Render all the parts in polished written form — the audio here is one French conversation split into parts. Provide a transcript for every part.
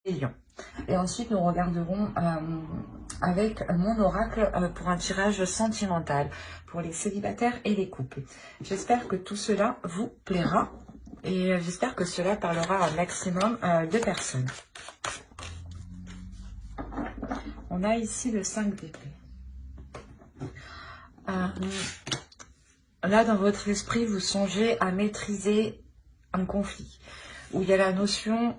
Lion. Et ensuite, nous regarderons avec mon oracle pour un tirage sentimental pour les célibataires et les couples. J'espère que tout cela vous plaira et j'espère que cela parlera à un maximum de personnes. On a ici le 5 d'épée. Là, dans votre esprit, vous songez à maîtriser un conflit, où il y a la notion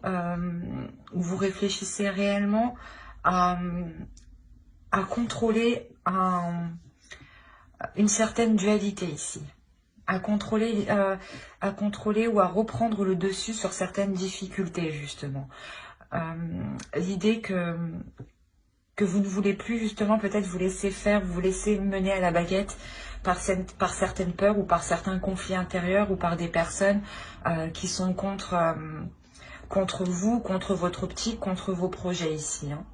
où vous réfléchissez réellement à contrôler une certaine dualité ici, à contrôler ou à reprendre le dessus sur certaines difficultés, justement. L'idée que vous ne voulez plus justement peut-être vous laisser faire, vous laisser mener à la baguette par certaines peurs ou par certains conflits intérieurs ou par des personnes qui sont contre vous, contre votre optique, contre vos projets ici. Hein.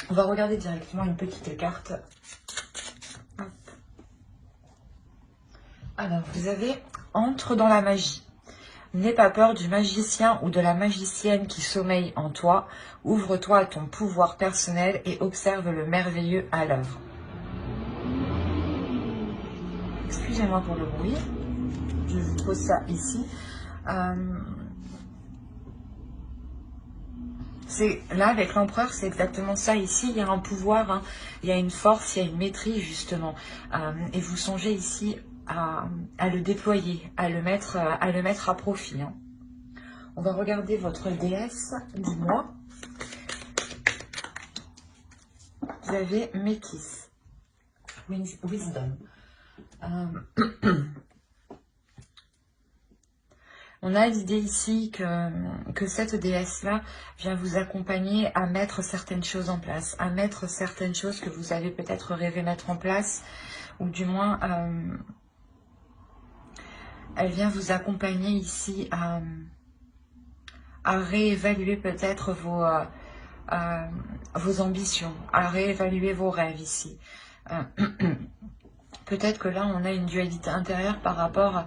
On va regarder directement une petite carte. Hop. Alors, vous avez « Entre dans la magie ». N'aie pas peur du magicien ou de la magicienne qui sommeille en toi. Ouvre-toi à ton pouvoir personnel et observe le merveilleux à l'œuvre. Excusez-moi pour le bruit. Je vous pose ça ici. Là, avec l'empereur, c'est exactement ça. Ici, il y a un pouvoir, hein, il y a une force, il y a une maîtrise, justement. Et vous songez ici à le déployer, à le mettre à profit. Hein. On va regarder votre déesse du mois. Vous avez Métis, Wisdom. On a l'idée ici que cette déesse-là vient vous accompagner à mettre certaines choses en place, à mettre certaines choses que vous avez peut-être rêvé mettre en place, ou du moins, elle vient vous accompagner ici à réévaluer peut-être vos ambitions, à réévaluer vos rêves ici. Peut-être que là, on a une dualité intérieure par rapport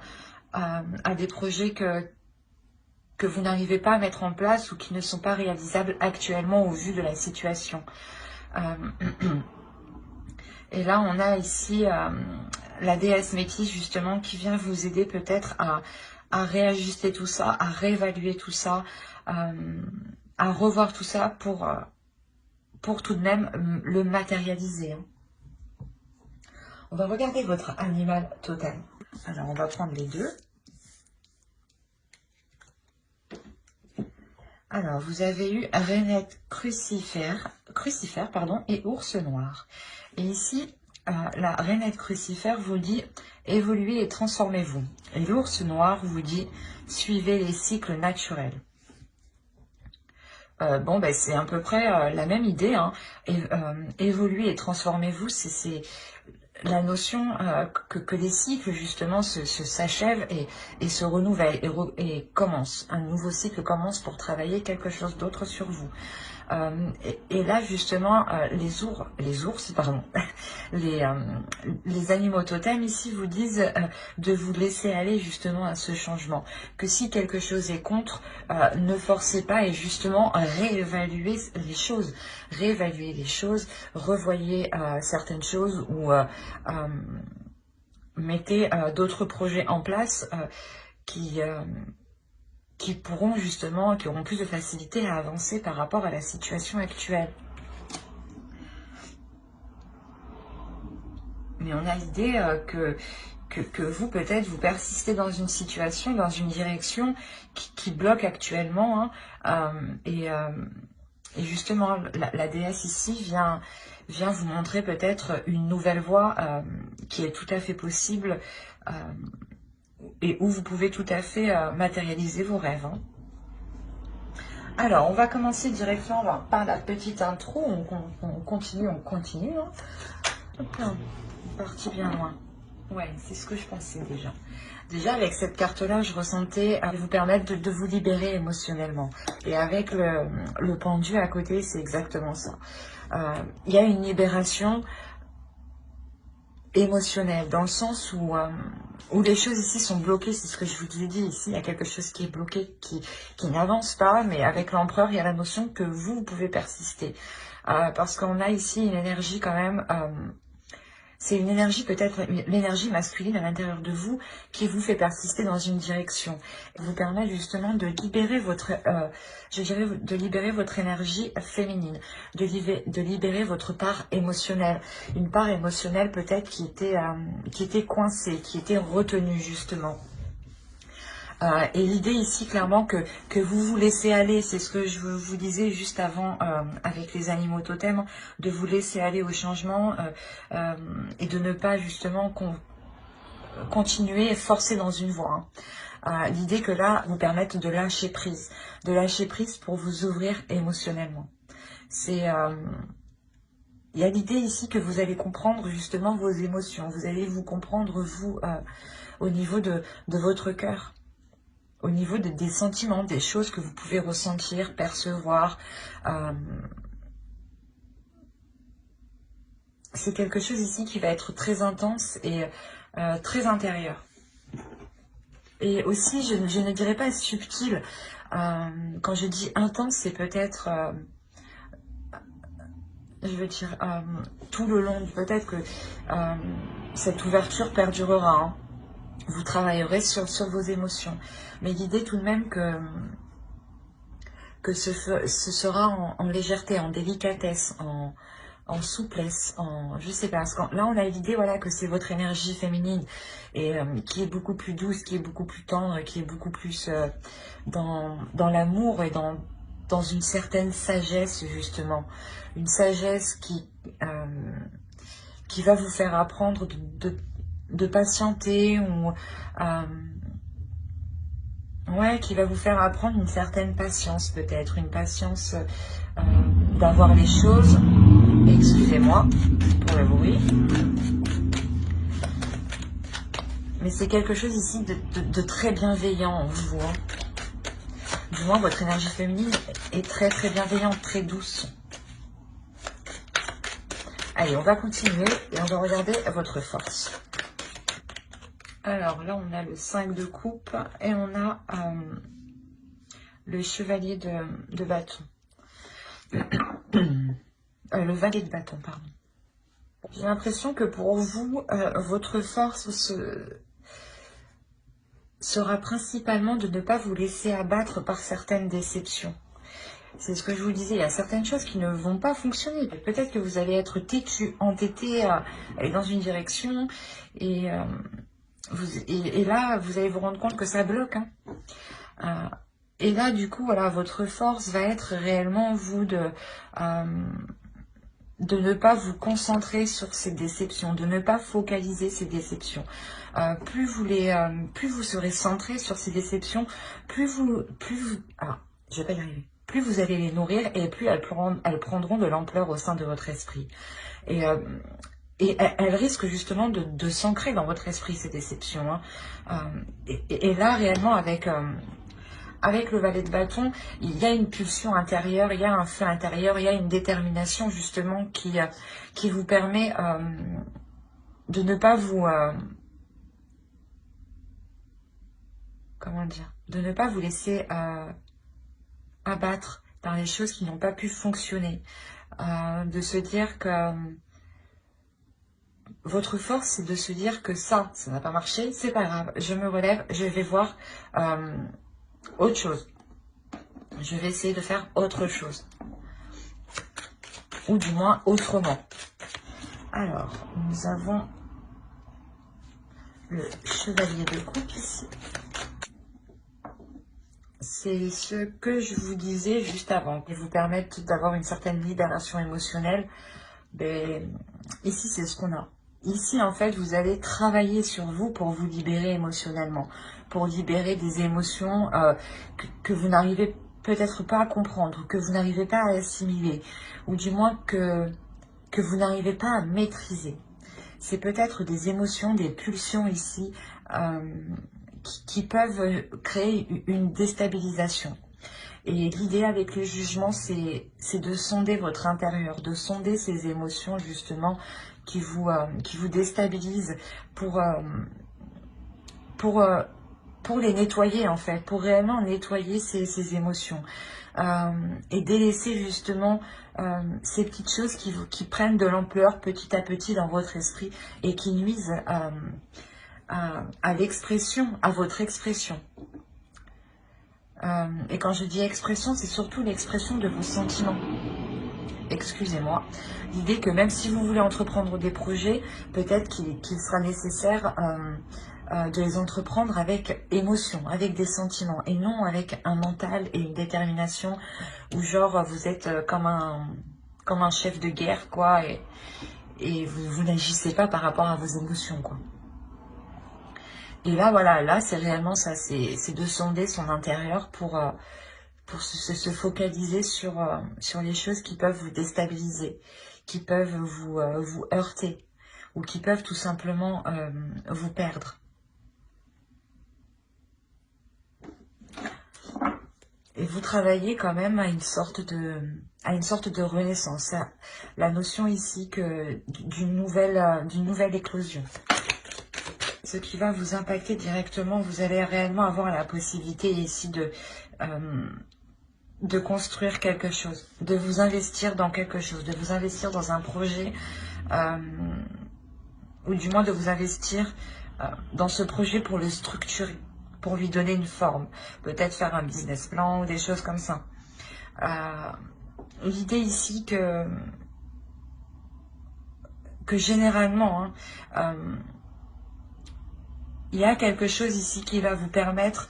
à des projets que vous n'arrivez pas à mettre en place ou qui ne sont pas réalisables actuellement au vu de la situation. Et là, on a ici la déesse Métis, justement, qui vient vous aider peut-être à réajuster tout ça, à réévaluer tout ça, à revoir tout ça pour tout de même le matérialiser. Hein. On va regarder votre animal totem. Alors, on va prendre les deux. Alors, vous avez eu rainette crucifère et ours noir. Et ici, la rainette crucifère vous dit « évoluez et transformez-vous ». Et l'ours noir vous dit « suivez les cycles naturels ». Bon, ben, c'est à peu près la même idée. Hein. Évoluez et transformez-vous, c'est la notion que les cycles, justement, s'achèvent et se renouvellent et commencent. Un nouveau cycle commence pour travailler quelque chose d'autre sur vous. Et là, justement, les animaux totems ici vous disent de vous laisser aller justement à ce changement. Que si quelque chose est contre, ne forcez pas et justement réévaluer les choses. Réévaluer les choses, revoyez certaines choses ou mettez d'autres projets en place qui pourront justement, qui auront plus de facilité à avancer par rapport à la situation actuelle. Mais on a l'idée que vous, peut-être, vous persistez dans une situation, dans une direction qui bloque actuellement. Hein, et justement, la déesse ici vient vous montrer peut-être une nouvelle voie qui est tout à fait possible et où vous pouvez tout à fait matérialiser vos rêves. Hein. Alors, on va commencer directement par la petite intro. On continue. Hein. Hop là, on est parti bien loin. Ouais, c'est ce que je pensais déjà. Déjà, avec cette carte-là, je ressentais vous permettre de vous libérer émotionnellement. Et avec le pendu à côté, c'est exactement ça. Il y a une libération émotionnel, dans le sens où les choses ici sont bloquées. C'est ce que je vous ai dit ici, il y a quelque chose qui est bloqué, qui n'avance pas, mais avec l'empereur, il y a la notion que vous pouvez persister. Parce qu'on a ici une énergie quand même... c'est une énergie, peut-être l'énergie masculine à l'intérieur de vous, qui vous fait persister dans une direction. Elle vous permet justement de libérer votre, je dirais, de libérer votre énergie féminine, de libérer votre part émotionnelle. Une part émotionnelle peut-être qui était coincée, qui était retenue justement. Et l'idée ici, clairement, que vous vous laissez aller, c'est ce que je vous disais juste avant avec les animaux totems, de vous laisser aller au changement et de ne pas justement continuer et forcer dans une voie. L'idée que là, vous permette de lâcher prise pour vous ouvrir émotionnellement. C'est... il y a l'idée ici que vous allez comprendre justement vos émotions, vous allez vous comprendre vous au niveau de votre cœur. Au niveau des sentiments, des choses que vous pouvez ressentir, percevoir. C'est quelque chose ici qui va être très intense et très intérieur. Et aussi, je ne dirais pas subtil. Quand je dis intense, c'est peut-être... je veux dire, tout le long, peut-être que cette ouverture perdurera. Hein. Vous travaillerez sur vos émotions. Mais l'idée tout de même que ce sera en légèreté, en délicatesse, en souplesse, je sais pas. Parce que là, on a l'idée voilà, que c'est votre énergie féminine et qui est beaucoup plus douce, qui est beaucoup plus tendre, qui est beaucoup plus dans l'amour et dans une certaine sagesse, justement. Une sagesse qui va vous faire apprendre de patienter ou ouais, qui va vous faire apprendre une certaine patience peut-être, une patience d'avoir les choses. Excusez-moi pour le bruit. Mais c'est quelque chose ici de très bienveillant en vous. Hein. Du moins, votre énergie féminine est très très bienveillante, très douce. Allez, on va continuer et on va regarder votre force. Alors là, on a le 5 de coupe et on a le chevalier de bâton. Le valet de bâton, pardon. J'ai l'impression que pour vous, votre force sera principalement de ne pas vous laisser abattre par certaines déceptions. C'est ce que je vous disais, il y a certaines choses qui ne vont pas fonctionner. Peut-être que vous allez être têtu, entêté à aller dans une direction et là, vous allez vous rendre compte que ça bloque. Hein. Et là, du coup, voilà, votre force va être réellement, vous, de ne pas vous concentrer sur ces déceptions, de ne pas focaliser ces déceptions. Plus vous serez centré sur ces déceptions, plus vous je vais pas y arriver. Plus vous allez les nourrir et plus elles prendront de l'ampleur au sein de votre esprit. Et elles risquent justement de s'ancrer dans votre esprit, ces déceptions. Hein. Et là, réellement, avec le valet de bâton, il y a une pulsion intérieure, il y a un feu intérieur, il y a une détermination justement qui vous permet de ne pas vous... comment dire, de ne pas vous laisser abattre par les choses qui n'ont pas pu fonctionner. De se dire que votre force, c'est de se dire que ça n'a pas marché, c'est pas grave, je me relève, je vais voir autre chose. Je vais essayer de faire autre chose. Ou du moins autrement. Alors, nous avons le chevalier de coupe ici. C'est ce que je vous disais juste avant, qui vous permettent d'avoir une certaine libération émotionnelle. Mais ici, c'est ce qu'on a. Ici, en fait, vous allez travailler sur vous pour vous libérer émotionnellement, pour libérer des émotions que vous n'arrivez peut-être pas à comprendre, que vous n'arrivez pas à assimiler, ou du moins que vous n'arrivez pas à maîtriser. C'est peut-être des émotions, des pulsions ici qui peuvent créer une déstabilisation. Et l'idée avec le jugement, c'est de sonder votre intérieur, de sonder ces émotions justement qui vous déstabilisent pour, pour, euh, pour les nettoyer en fait, pour réellement nettoyer ces émotions. Et délaisser justement ces petites choses qui prennent de l'ampleur petit à petit dans votre esprit et qui nuisent à l'expression, à votre expression. Et quand je dis expression, c'est surtout l'expression de vos sentiments. Excusez-moi. L'idée que même si vous voulez entreprendre des projets, peut-être qu'il sera nécessaire de les entreprendre avec émotion, avec des sentiments, et non avec un mental et une détermination où genre vous êtes comme un chef de guerre, quoi, et vous n'agissez pas par rapport à vos émotions, quoi. Et là, voilà, là, c'est réellement ça, c'est de sonder son intérieur pour se focaliser sur les choses qui peuvent vous déstabiliser, qui peuvent vous heurter, ou qui peuvent tout simplement vous perdre. Et vous travaillez quand même à une sorte de renaissance. La notion ici d'une nouvelle éclosion. Ce qui va vous impacter directement, vous allez réellement avoir la possibilité ici de construire quelque chose, de vous investir dans quelque chose, de vous investir dans un projet, ou du moins de vous investir dans ce projet pour le structurer, pour lui donner une forme, peut-être faire un business plan ou des choses comme ça. L'idée ici que généralement, il y a quelque chose ici qui va vous permettre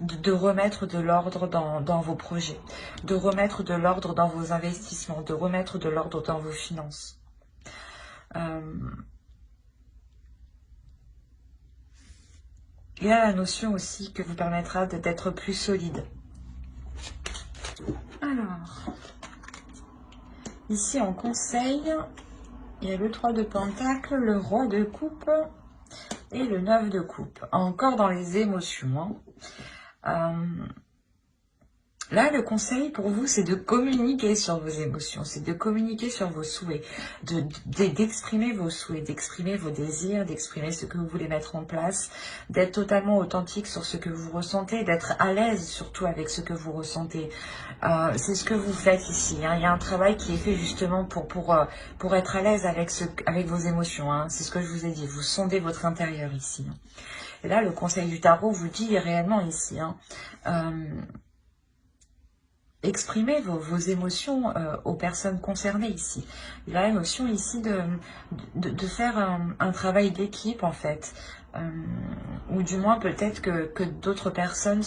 de remettre de l'ordre dans vos projets, de remettre de l'ordre dans vos investissements, de remettre de l'ordre dans vos finances. Il y a la notion aussi que vous permettra d'être plus solide. Alors, ici en conseil, il y a le 3 de Pentacle, le roi de coupe et le 9 de coupe. Encore dans les émotions. Là, le conseil pour vous, c'est de communiquer sur vos émotions, c'est de communiquer sur vos souhaits, d'exprimer vos souhaits, d'exprimer vos désirs, d'exprimer ce que vous voulez mettre en place, d'être totalement authentique sur ce que vous ressentez, d'être à l'aise surtout avec ce que vous ressentez. C'est ce que vous faites ici. Hein. Il y a un travail qui est fait justement pour être à l'aise avec vos émotions. Hein. C'est ce que je vous ai dit. Vous sondez votre intérieur ici. Et là, le conseil du tarot vous dit réellement ici. Hein, exprimez vos émotions aux personnes concernées ici. Il y a l'émotion ici de faire un travail d'équipe en fait. Ou du moins peut-être que d'autres personnes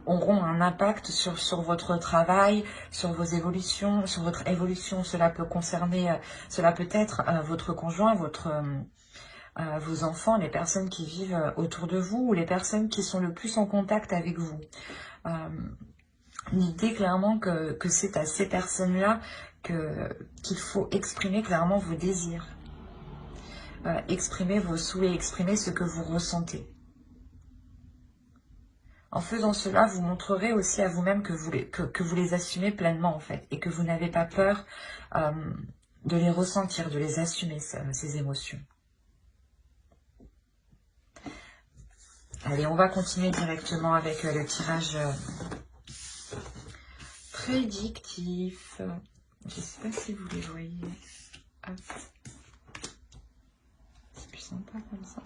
auront un impact sur votre travail, sur vos évolutions, sur votre évolution. Cela peut concerner, cela peut être votre conjoint, vos enfants, les personnes qui vivent autour de vous ou les personnes qui sont le plus en contact avec vous. L'idée clairement que c'est à ces personnes-là qu'il faut exprimer clairement vos désirs, exprimer vos souhaits, exprimer ce que vous ressentez. En faisant cela, vous montrerez aussi à vous-même que vous les assumez pleinement en fait, et que vous n'avez pas peur de les ressentir, de les assumer, ces émotions. Allez, on va continuer directement avec le tirage prédictif. Je ne sais pas si vous les voyez. Hop. C'est plus sympa comme ça.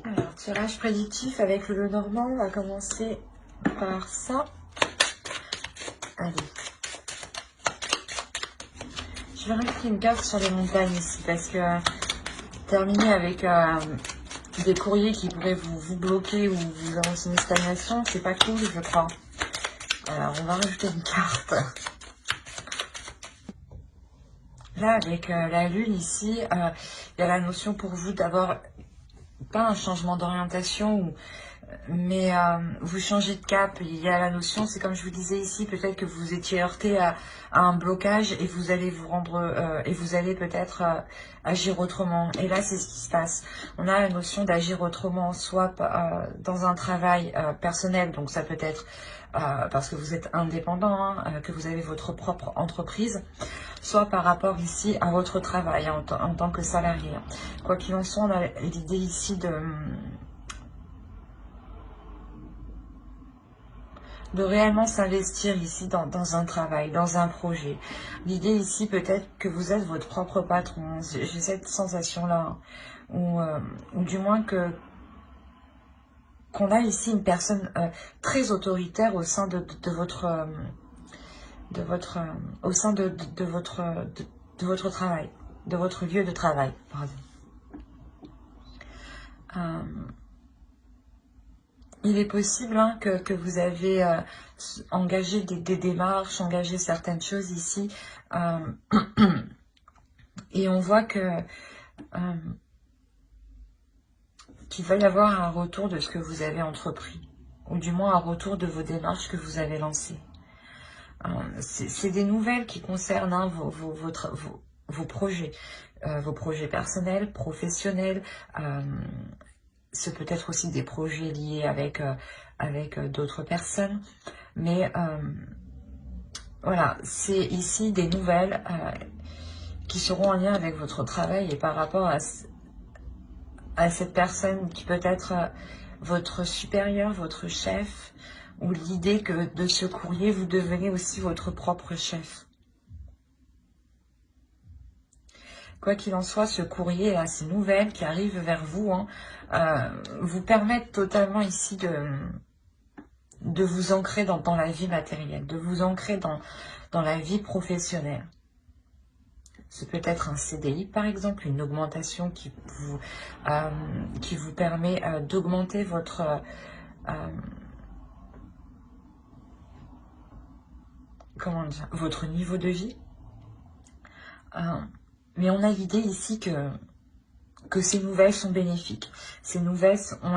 Alors, tirage prédictif avec le Normand. On va commencer par ça. Allez. Je vais rajouter une carte sur les montagnes ici parce que terminer avec des courriers qui pourraient vous bloquer ou vous annoncer une stagnation, c'est pas cool, je crois. Alors, on va rajouter une carte. Là, avec la lune ici, il y a la notion pour vous d'avoir pas un changement d'orientation ou vous changez de cap. Il y a la notion, c'est comme je vous disais ici, peut-être que vous étiez heurté à un blocage et vous allez vous rendre et vous allez peut-être agir autrement. Et là, c'est ce qui se passe. On a la notion d'agir autrement, soit dans un travail personnel, donc ça peut être parce que vous êtes indépendant, hein, que vous avez votre propre entreprise, soit par rapport ici à votre travail en tant que salarié. Quoi qu'il en soit, on a l'idée ici de réellement s'investir ici dans un travail, dans un projet. L'idée ici peut-être que vous êtes votre propre patron. J'ai cette sensation-là, hein, ou du moins qu'on a ici une personne très autoritaire au sein de votre au sein de votre travail, de votre lieu de travail, pardon. Il est possible hein, que vous avez engagé des démarches, engagé certaines choses ici, et on voit qu'il va y avoir un retour de ce que vous avez entrepris, ou du moins un retour de vos démarches que vous avez lancées. C'est des nouvelles qui concernent hein, vos projets personnels, professionnels. Ce peut être aussi des projets liés avec d'autres personnes. Mais voilà, c'est ici des nouvelles qui seront en lien avec votre travail et par rapport à cette personne qui peut être votre supérieur, votre chef, ou l'idée que de ce courrier, vous devenez aussi votre propre chef. Quoi qu'il en soit, ce courrier, là, ces nouvelles qui arrivent vers vous, hein, vous permettent totalement ici de vous ancrer dans la vie matérielle, de vous ancrer dans la vie professionnelle. Ce peut être un CDI, par exemple, une augmentation qui vous permet d'augmenter votre... comment dire, votre niveau de vie. Mais on a l'idée ici que ces nouvelles sont bénéfiques. Ces nouvelles ont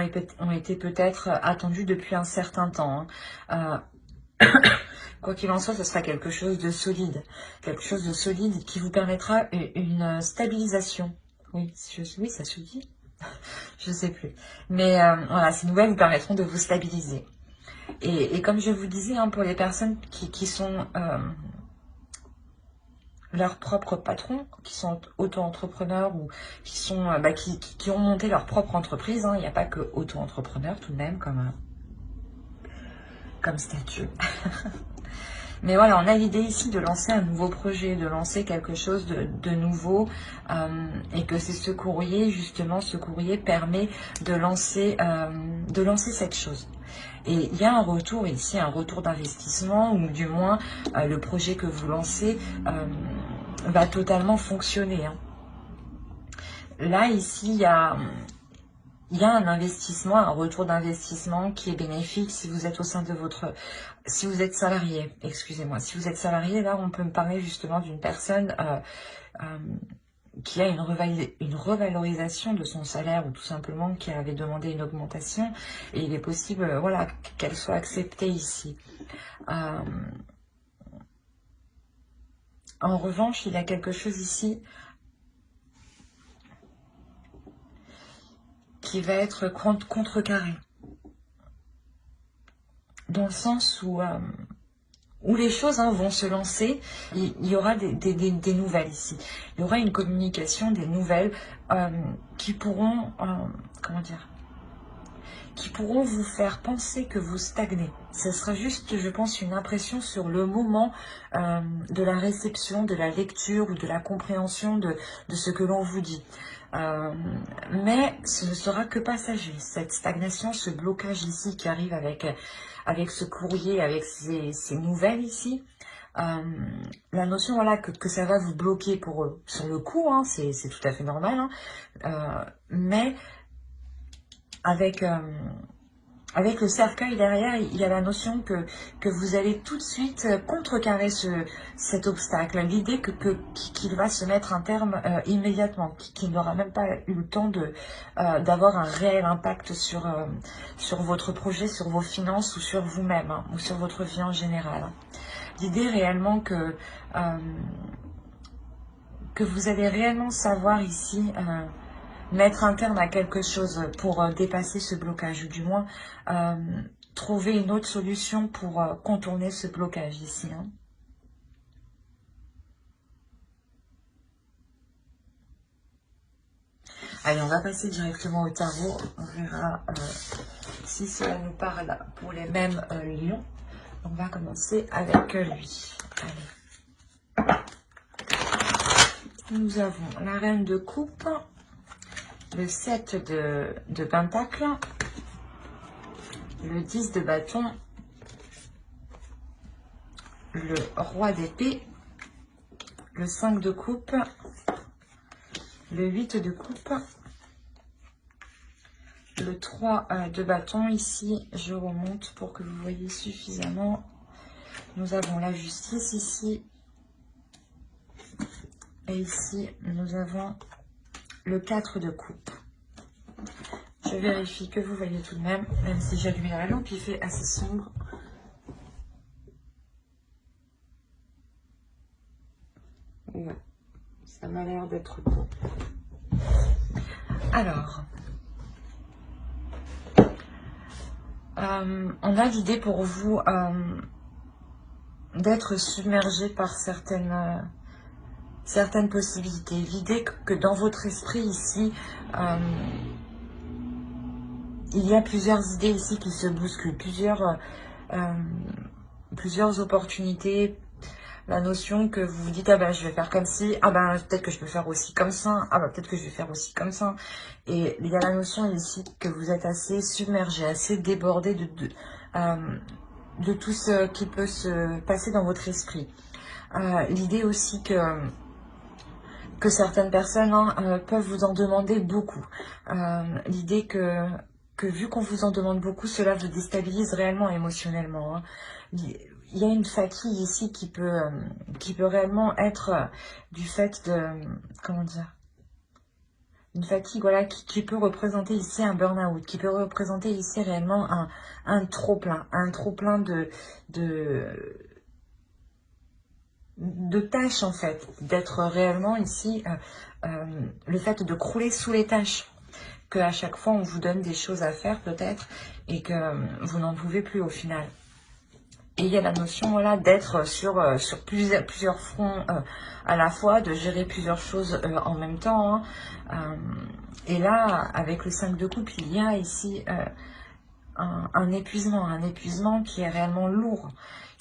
été peut-être attendues depuis un certain temps. Hein. Quoi qu'il en soit, ce sera quelque chose de solide. Quelque chose de solide qui vous permettra une stabilisation. Oui, oui, ça se dit. Je ne sais plus. Mais voilà, ces nouvelles vous permettront de vous stabiliser. Et comme je vous disais, hein, pour les personnes qui sont leurs propres patrons, qui sont auto-entrepreneurs ou qui sont qui ont monté leur propre entreprise, hein, il n'y a pas que auto-entrepreneurs tout de même comme statut. Mais voilà, on a l'idée ici de lancer un nouveau projet, de lancer quelque chose de nouveau, et que c'est ce courrier, justement, ce courrier permet de lancer cette chose. Et il y a un retour ici, un retour d'investissement, ou du moins le projet que vous lancez va totalement fonctionner. Hein. Là, ici, il y a un investissement, un retour d'investissement qui est bénéfique si vous êtes au sein de votre... Si vous êtes salarié, excusez-moi. Si vous êtes salarié, là, on peut me parler justement d'une personne qui a une revalorisation de son salaire ou tout simplement qui avait demandé une augmentation. Et il est possible voilà, qu'elle soit acceptée ici. En revanche, il y a quelque chose ici qui va être contrecarré. Dans le sens où les choses vont se lancer, il y aura des nouvelles ici. Il y aura une communication, des nouvelles qui pourront, comment dire, qui pourront vous faire penser que vous stagnez. Ce sera juste, je pense, une impression sur le moment de la réception, de la lecture ou de la compréhension de ce que l'on vous dit. Mais ce ne sera que passager. Cette stagnation, ce blocage ici qui arrive avec ce courrier, avec ces nouvelles ici, la notion voilà que ça va vous bloquer pour eux. Sur le coup, hein, c'est tout à fait normal, hein, mais avec avec le cercueil derrière, il y a la notion que vous allez tout de suite contrecarrer cet obstacle. L'idée qu'il va se mettre un terme immédiatement, qu'il n'aura même pas eu le temps d'avoir un réel impact sur votre projet, sur vos finances ou sur vous-même, hein, ou sur votre vie en général. L'idée réellement que vous allez réellement savoir ici mettre un terme à quelque chose pour dépasser ce blocage, ou du moins trouver une autre solution pour contourner ce blocage ici. Hein. Allez, on va passer directement au tarot. On verra si cela nous parle pour les mêmes lions. On va commencer avec lui. Allez. Nous avons la reine de coupe, le 7 de pentacle, le 10 de bâton, le roi d'épée, le 5 de coupe, le 8 de coupe, le 3 de bâton. Ici, je remonte pour que vous voyez suffisamment. Nous avons la justice ici. Et ici, nous avons le 4 de coupe. Je vérifie que vous voyez tout de même si j'ai allumé la lampe, il fait assez sombre. Ouais, ça m'a l'air d'être bon. Alors, on a l'idée pour vous d'être submergé par certaines possibilités. L'idée que dans votre esprit ici, il y a plusieurs idées ici qui se bousculent, plusieurs opportunités. La notion que vous vous dites, ah ben je vais faire comme ci, ah ben peut-être que je peux faire aussi comme ça, ah ben peut-être que je vais faire aussi comme ça. Et il y a la notion ici que vous êtes assez submergé, assez débordé de tout ce qui peut se passer dans votre esprit. L'idée aussi que certaines personnes peuvent vous en demander beaucoup. L'idée que vu qu'on vous en demande beaucoup, cela vous déstabilise réellement émotionnellement. Hein. Il y a une fatigue ici qui peut réellement être du fait de, comment dire, une fatigue voilà, qui peut représenter ici un burn-out, qui peut représenter ici réellement un trop-plein, de tâches en fait, d'être réellement ici, le fait de crouler sous les tâches, qu'à chaque fois on vous donne des choses à faire peut-être et que vous n'en pouvez plus au final. Et il y a la notion voilà, d'être sur plusieurs fronts à la fois, de gérer plusieurs choses en même temps. Hein. Et là, avec le 5 de coupe, il y a ici un épuisement qui est réellement lourd,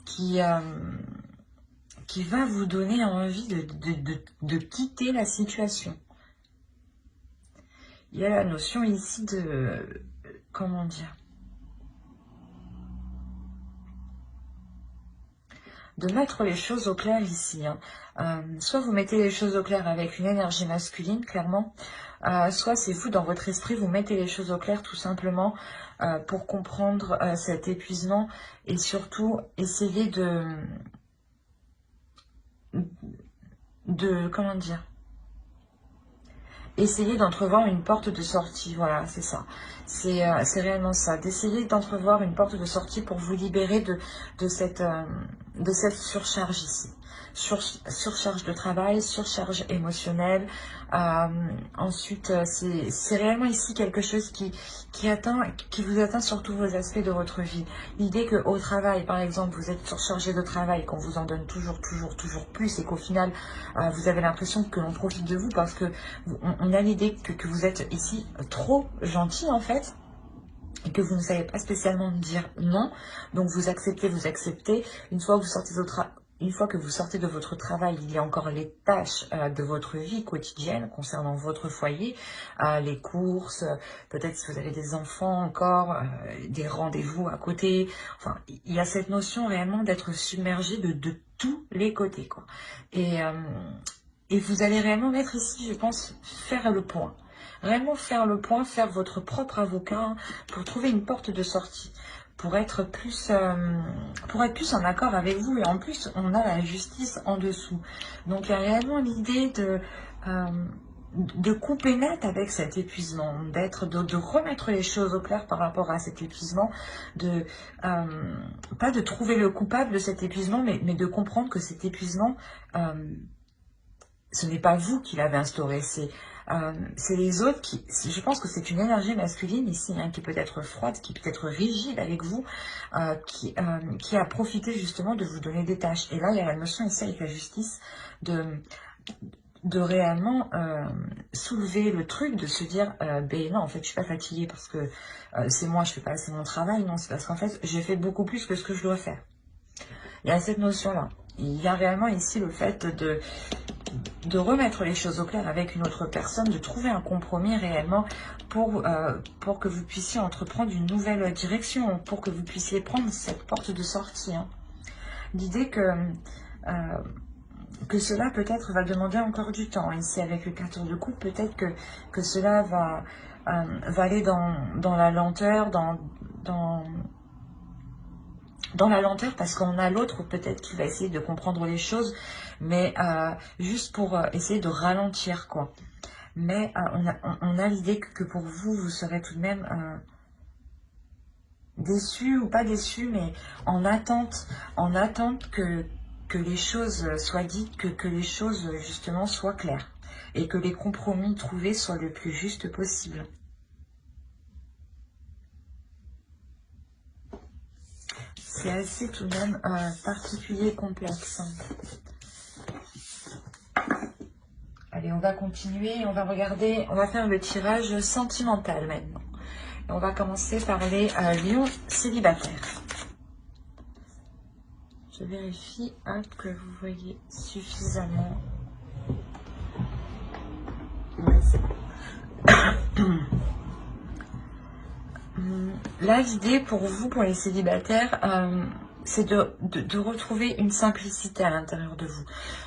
qui va vous donner envie de quitter la situation. Il y a la notion ici de, comment dire, de mettre les choses au clair ici. Hein. Soit vous mettez les choses au clair avec une énergie masculine, clairement, soit c'est vous, dans votre esprit, vous mettez les choses au clair tout simplement pour comprendre cet épuisement et surtout essayer comment dire, essayer d'entrevoir une porte de sortie, voilà, c'est ça. C'est réellement ça, d'essayer d'entrevoir une porte de sortie pour vous libérer de cette surcharge ici. Surcharge de travail, surcharge émotionnelle. Ensuite, c'est réellement ici quelque chose qui vous atteint sur tous vos aspects de votre vie. L'idée qu'au travail, par exemple, vous êtes surchargé de travail, qu'on vous en donne toujours plus et qu'au final, vous avez l'impression que l'on profite de vous parce que on a l'idée que vous êtes ici trop gentil en fait. Et que vous ne savez pas spécialement dire non, donc vous acceptez. Une fois que vous sortez de votre travail, il y a encore les tâches de votre vie quotidienne concernant votre foyer, les courses, peut-être si vous avez des enfants encore, des rendez-vous à côté. Enfin, il y a cette notion réellement d'être submergé de tous les côtés, quoi. Et vous allez réellement mettre ici, je pense, faire le point. Réellement faire le point, faire votre propre avocat hein, pour trouver une porte de sortie, pour être plus en accord avec vous. Et en plus, on a la justice en dessous. Donc, il y a réellement l'idée de couper net avec cet épuisement, de remettre les choses au clair par rapport à cet épuisement, pas de trouver le coupable de cet épuisement, mais de comprendre que cet épuisement, ce n'est pas vous qui l'avez instauré, c'est les autres qui... Je pense que c'est une énergie masculine ici, hein, qui peut être froide, qui peut être rigide avec vous, qui a profité justement de vous donner des tâches. Et là, il y a la notion ici avec la justice de réellement soulever le truc, de se dire, ben non, en fait, je suis pas fatiguée parce que c'est moi, je fais pas assez mon travail. Non, c'est parce qu'en fait, j'ai fait beaucoup plus que ce que je dois faire. Il y a cette notion-là. Il y a réellement ici le fait de remettre les choses au clair avec une autre personne, de trouver un compromis réellement pour que vous puissiez entreprendre une nouvelle direction, pour que vous puissiez prendre cette porte de sortie. Hein. L'idée que cela peut-être va demander encore du temps. Ici, avec le 14 de coupe, peut-être que cela va aller dans la lenteur, dans la lenteur, parce qu'on a l'autre peut-être qui va essayer de comprendre les choses, mais juste pour essayer de ralentir, quoi. Mais on a l'idée que pour vous, vous serez tout de même déçu ou pas déçu, mais en attente que les choses soient dites, que les choses justement soient claires, et que les compromis trouvés soient le plus juste possible. C'est assez tout de même particulier, complexe. Allez, on va continuer, on va regarder, on va faire le tirage sentimental maintenant. Et on va commencer par les lions célibataires. Je vérifie que vous voyez suffisamment. Ouais, c'est bon. Là, l'idée pour vous, pour les célibataires, c'est de retrouver une simplicité à l'intérieur de vous.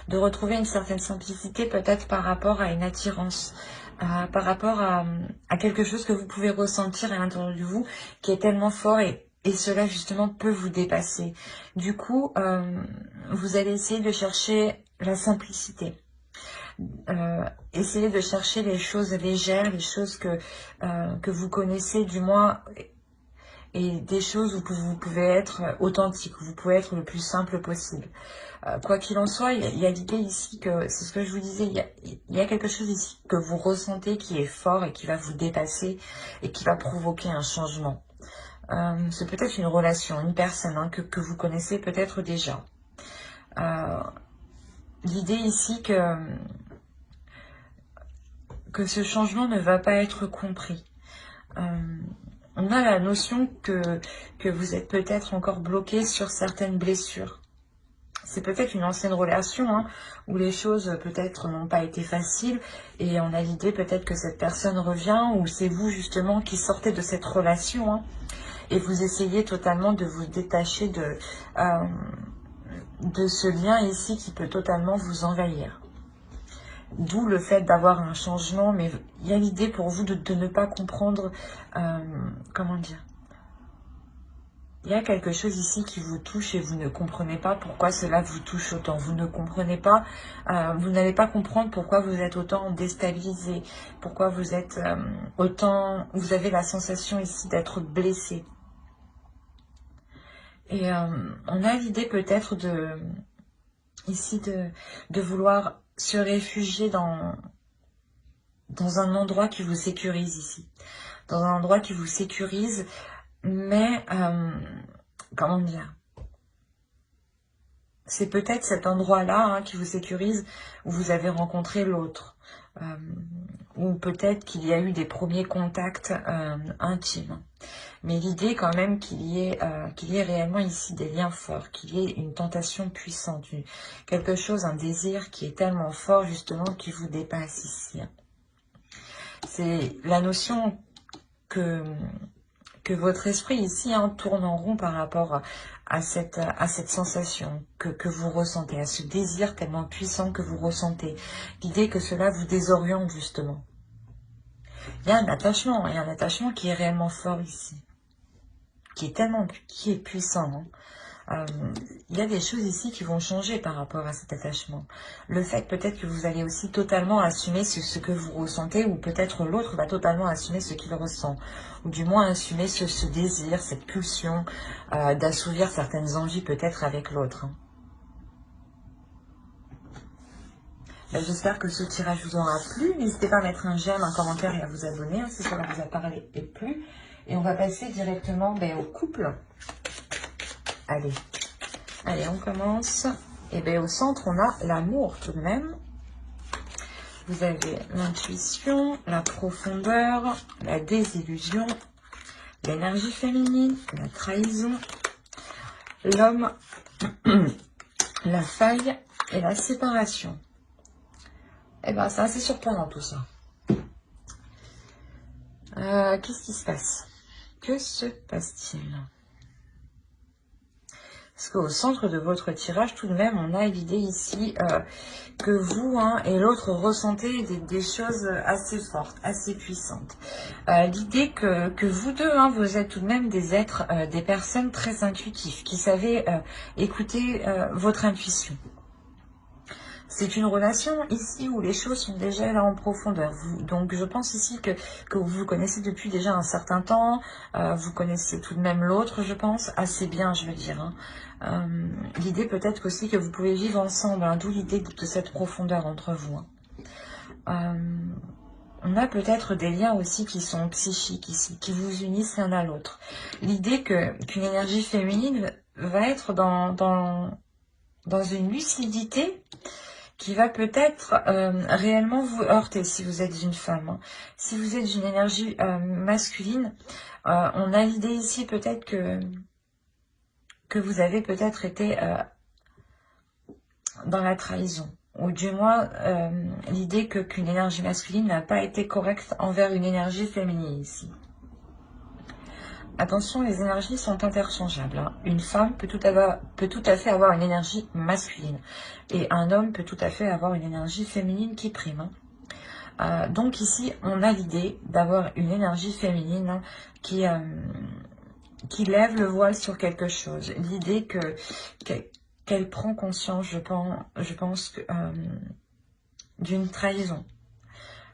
De retrouver une certaine simplicité peut-être par rapport à une attirance, par rapport à quelque chose que vous pouvez ressentir à l'intérieur de vous qui est tellement fort et cela justement peut vous dépasser. Du coup, vous allez essayer de chercher la simplicité. Essayez de chercher les choses légères, les choses que vous connaissez du moins, et des choses où vous pouvez être authentique, où vous pouvez être le plus simple possible. Quoi qu'il en soit, il y a l'idée ici que, c'est ce que je vous disais, il y a quelque chose ici que vous ressentez qui est fort et qui va vous dépasser et qui va provoquer un changement. C'est peut-être une relation, une personne hein, que vous connaissez peut-être déjà. L'idée ici que ce changement ne va pas être compris. On a la notion que vous êtes peut-être encore bloqué sur certaines blessures. C'est peut-être une ancienne relation hein, où les choses peut-être n'ont pas été faciles et on a l'idée peut-être que cette personne revient ou c'est vous justement qui sortez de cette relation hein, et vous essayez totalement de vous détacher de ce lien ici qui peut totalement vous envahir. D'où le fait d'avoir un changement, mais il y a l'idée pour vous de ne pas comprendre, comment dire, il y a quelque chose ici qui vous touche et vous ne comprenez pas pourquoi cela vous touche autant. Vous ne comprenez pas, vous n'allez pas comprendre pourquoi vous êtes autant déstabilisé, pourquoi vous êtes autant, vous avez la sensation ici d'être blessé. Et on a l'idée peut-être ici de vouloir se réfugier dans un endroit qui vous sécurise ici. Dans un endroit qui vous sécurise, mais, comment dire, c'est peut-être cet endroit-là hein, qui vous sécurise où vous avez rencontré l'autre. Ou peut-être qu'il y a eu des premiers contacts intimes. Mais l'idée quand même qu'il y ait réellement ici des liens forts, qu'il y ait une tentation puissante, quelque chose, un désir qui est tellement fort justement qui vous dépasse ici. C'est la notion que votre esprit ici hein, tourne en rond par rapport à cette sensation que vous ressentez, à ce désir tellement puissant que vous ressentez. L'idée que cela vous désoriente justement. Il y a un attachement qui est réellement fort ici, qui est puissant, hein. Il y a des choses ici qui vont changer par rapport à cet attachement. Le fait peut-être que vous allez aussi totalement assumer ce que vous ressentez, ou peut-être l'autre va totalement assumer ce qu'il ressent, ou du moins assumer ce désir, cette pulsion d'assouvir certaines envies peut-être avec l'autre, hein. J'espère que ce tirage vous aura plu. N'hésitez pas à mettre un j'aime, un commentaire et à vous abonner, hein, si cela vous a parlé et plu. Et on va passer directement au couple. Allez, on commence. Et bien au centre, on a l'amour tout de même. Vous avez l'intuition, la profondeur, la désillusion, l'énergie féminine, la trahison, l'homme, la faille et la séparation. Et bien c'est assez surprenant tout ça. Qu'est-ce qui se passe? Que se passe-t-il? Parce qu'au centre de votre tirage, tout de même, on a l'idée ici que vous et l'autre ressentez des choses assez fortes, assez puissantes. L'idée que vous deux, vous êtes tout de même des êtres, des personnes très intuitives, qui savez écouter votre intuition. C'est une relation ici où les choses sont déjà là en profondeur. Donc je pense ici que vous vous connaissez depuis déjà un certain temps. Vous connaissez tout de même l'autre, je pense, assez bien, je veux dire. L'idée peut-être aussi que vous pouvez vivre ensemble, d'où l'idée de cette profondeur entre vous. On a peut-être des liens aussi qui sont psychiques ici, qui vous unissent l'un à l'autre. L'idée qu'une énergie féminine va être dans une lucidité qui va peut-être réellement vous heurter si vous êtes une femme. Si vous êtes d'une énergie masculine, on a l'idée ici peut-être que vous avez peut-être été dans la trahison. Ou du moins l'idée qu'une énergie masculine n'a pas été correcte envers une énergie féminine ici. Attention, les énergies sont interchangeables. Une femme peut tout à fait avoir une énergie masculine. Et un homme peut tout à fait avoir une énergie féminine qui prime. Donc ici, on a l'idée d'avoir une énergie féminine qui lève le voile sur quelque chose. L'idée qu'elle prend conscience, je pense d'une trahison.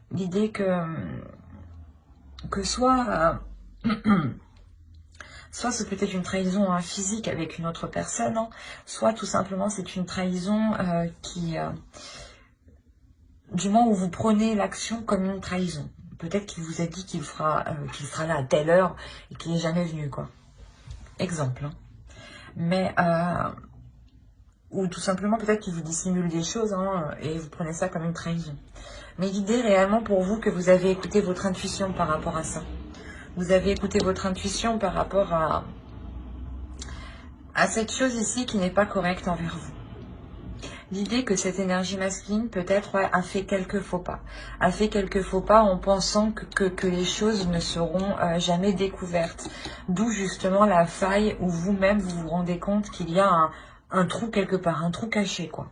L'idée que soit... soit c'est peut-être une trahison physique avec une autre personne, soit tout simplement c'est une trahison du moment où vous prenez l'action comme une trahison. Peut-être qu'il vous a dit qu'il sera là à telle heure et qu'il n'est jamais venu, quoi. Exemple. Mais, ou tout simplement peut-être qu'il vous dissimule des choses et vous prenez ça comme une trahison. Mais l'idée réellement pour vous que vous avez écouté votre intuition par rapport à ça. Vous avez écouté votre intuition par rapport à cette chose ici qui n'est pas correcte envers vous. L'idée que cette énergie masculine peut-être a fait quelques faux pas. A fait quelques faux pas en pensant que les choses ne seront jamais découvertes. D'où justement la faille où vous-même vous vous rendez compte qu'il y a un trou quelque part, un trou caché, quoi.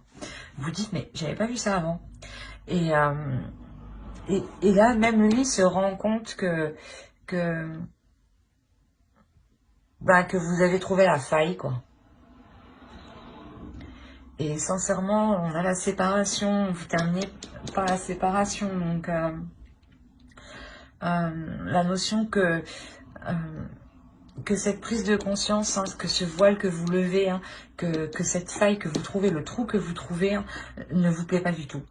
Vous dites, mais j'avais pas vu ça avant. Et là, même lui se rend compte que vous avez trouvé la faille, quoi. Et sincèrement, on a la séparation, vous terminez par la séparation, donc la notion que cette prise de conscience, que ce voile que vous levez, que cette faille que vous trouvez, le trou que vous trouvez, ne vous plaît pas du tout.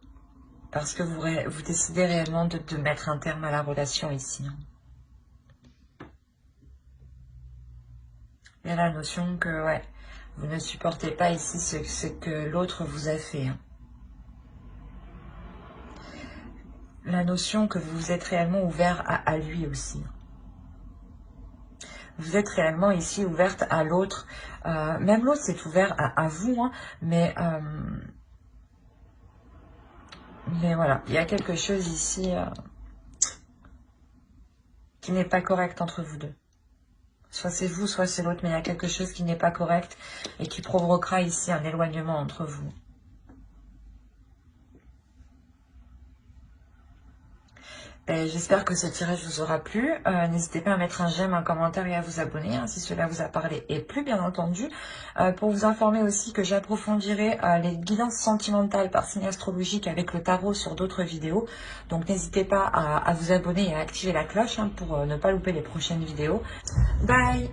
Parce que vous décidez réellement de mettre un terme à la relation ici. Il y a la notion que, ouais, vous ne supportez pas ici ce que l'autre vous a fait. La notion que vous êtes réellement ouvert à lui aussi. Vous êtes réellement ici ouverte à l'autre. Même l'autre s'est ouvert à vous, mais voilà, il y a quelque chose ici qui n'est pas correct entre vous deux. Soit c'est vous, soit c'est l'autre, mais il y a quelque chose qui n'est pas correct et qui provoquera ici un éloignement entre vous. J'espère que ce tirage vous aura plu. N'hésitez pas à mettre un j'aime, un commentaire et à vous abonner si cela vous a parlé et plu, bien entendu. Pour vous informer aussi que j'approfondirai les guidances sentimentales par signe astrologique avec le tarot sur d'autres vidéos. Donc n'hésitez pas à vous abonner et à activer la cloche pour ne pas louper les prochaines vidéos. Bye!